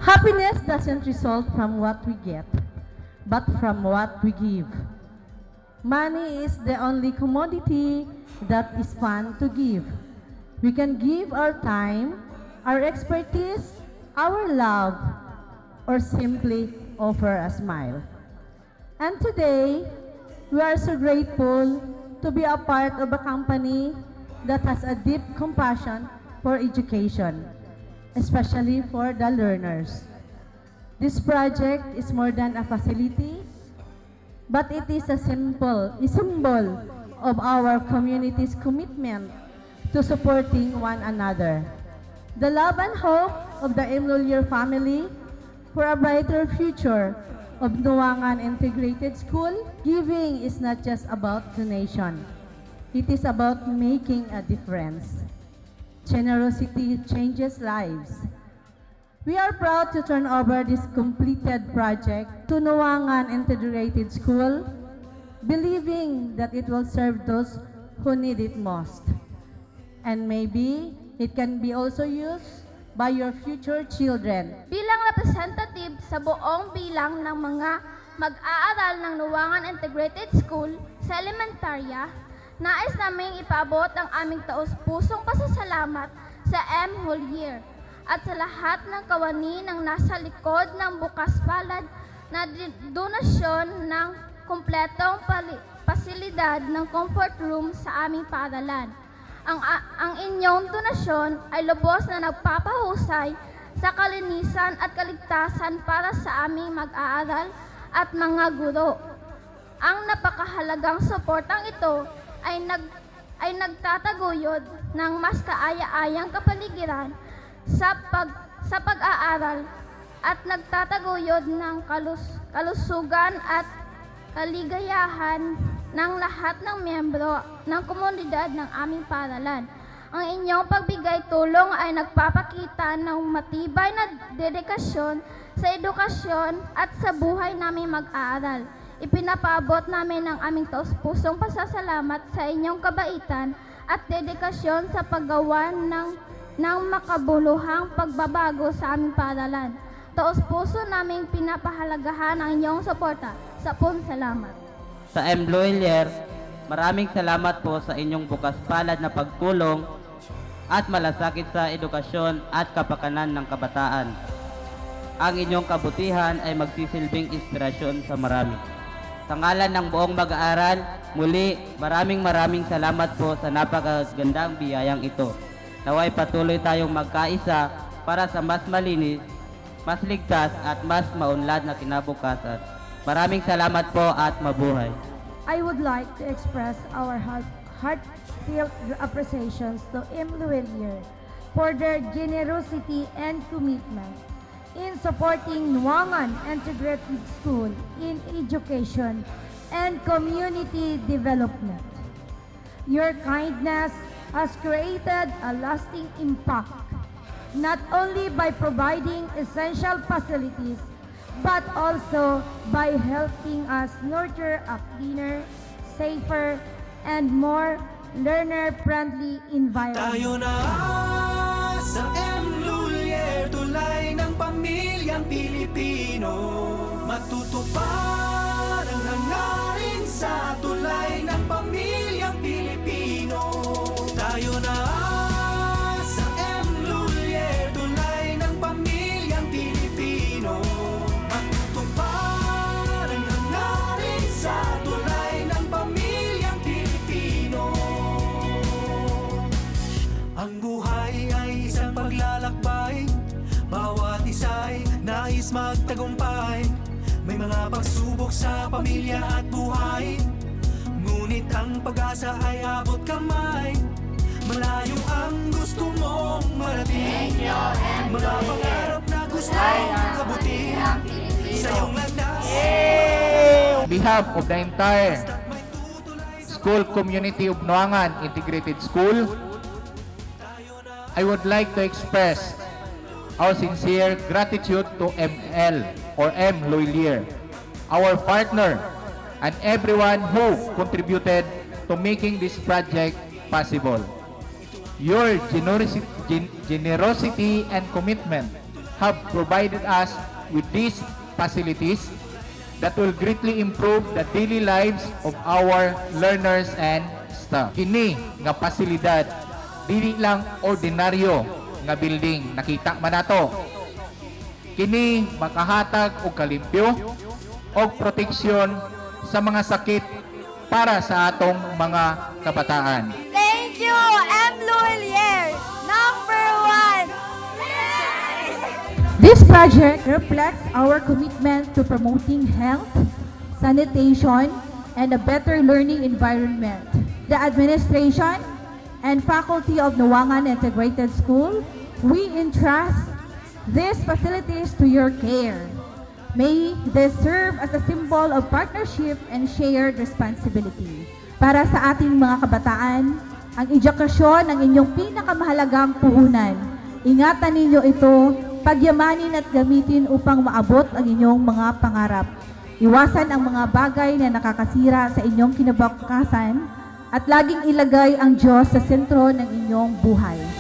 Happiness doesn't result from what we get, but from what we give. Money is the only commodity that is fun to give. We can give our time, our expertise, our love, or simply offer a smile. And today, we are so grateful to be a part of a company that has a deep compassion for education, especially for the learners. This project is more than a facility, but it is a symbol of our community's commitment to supporting one another. The love and hope of the Emlulier family for a brighter future of Nuangan Integrated School. Giving is not just about donation. It is about making a difference. Generosity changes lives. We are proud to turn over this completed project to Nuangan Integrated School, believing that it will serve those who need it most. And maybe it can be also used by your future children. Bilang representative sa buong bilang ng mga mag-aaral ng Nuangan Integrated School sa elementarya, nais naming ipaabot ang aming taos-pusong pasasalamat sa M. Holier at sa lahat ng kawani ng nasa likod ng bukas palad na donasyon ng kumpletong pasilidad ng comfort room sa aming paaralan. Ang inyong donasyon ay lubos na nagpapahusay sa kalinisan at kaligtasan para sa aming mag-aaral at mga guro. Ang napakahalagang suportang ito ay nagtataguyod ng mas kaaya-ayang kapaligiran sa pag-aaral at nagtataguyod ng kalusugan at kaligayahan ng lahat ng miyembro ng komunidad ng aming paaralan. Ang inyong pagbigay tulong ay nagpapakita ng matibay na dedikasyon sa edukasyon at sa buhay naming mag-aaral. Ipinapaabot namin ang aming taos-pusong pasasalamat sa inyong kabaitan at dedikasyon sa paggawa ng makabuluhang pagbabago sa aming paaralan. Taos-puso naming pinapahalagahan ang inyong suporta. Sapon salamat. Sa M. Holier, maraming salamat po sa inyong bukas palad na pagtulong at malasakit sa edukasyon at kapakanan ng kabataan. Ang inyong kabutihan ay magsisilbing inspirasyon sa marami. Sa ngalan ng buong mag-aaral, muli maraming salamat po sa napakagandang biyayang ito. Naway patuloy tayong magkaisa para sa mas malinis, mas ligtas at mas maunlad na kinabukasan. Maraming salamat po at mabuhay. I would like to express our heartfelt appreciations to M. Luelier for their generosity and commitment in supporting Nuangan Integrated School in education and community development. Your kindness has created a lasting impact, not only by providing essential facilities, but also by helping us nurture a cleaner, safer, and more learner-friendly environment. Tayo na sa Emlulier, tulay ng pamilyang Pilipino. Matutupad ang hangarin sa tulay ng pamilyang Pilipino. Tayo na sa Emlulier, tulay ng pamilyang Pilipino. Matutupad ang hangarin sa tulay ng pamilyang Pilipino. Ang buhay ay isang paglalakbay, bawat isa'y nais magtagumpay. May mga pagsubok sa pamilya at buhay, ngunit ang pag-asa ay abot kamay. Malayo ang gusto mong marating, mga pangarap na gusto mong abutin sa iyong landas. On behalf of the entire school community of Nuangan Integrated School, I would like to express our sincere gratitude to ML or M. Luelier, our partner, and everyone who contributed to making this project possible. Your generosity and commitment have provided us with these facilities that will greatly improve the daily lives of our learners and staff. Kini nga pasilidad dili lang ordinaryo nga building, nakita man nato. Kini makahatag og kalimpyo og proteksyon sa mga sakit para sa atong mga kabataan. Thank you, M. Luelier, number 1. This project reflects our commitment to promoting health, sanitation, and a better learning environment. The administration and faculty of Nuwangan Integrated School, we entrust these facilities to your care. May they serve as a symbol of partnership and shared responsibility. Para sa ating mga kabataan, ang edukasyon ang inyong pinakamahalagang puhunan. Ingatan ninyo ito, pagyamanin at gamitin upang maabot ang inyong mga pangarap. Iwasan ang mga bagay na nakakasira sa inyong kinabukasan at laging ilagay ang Diyos sa sentro ng inyong buhay.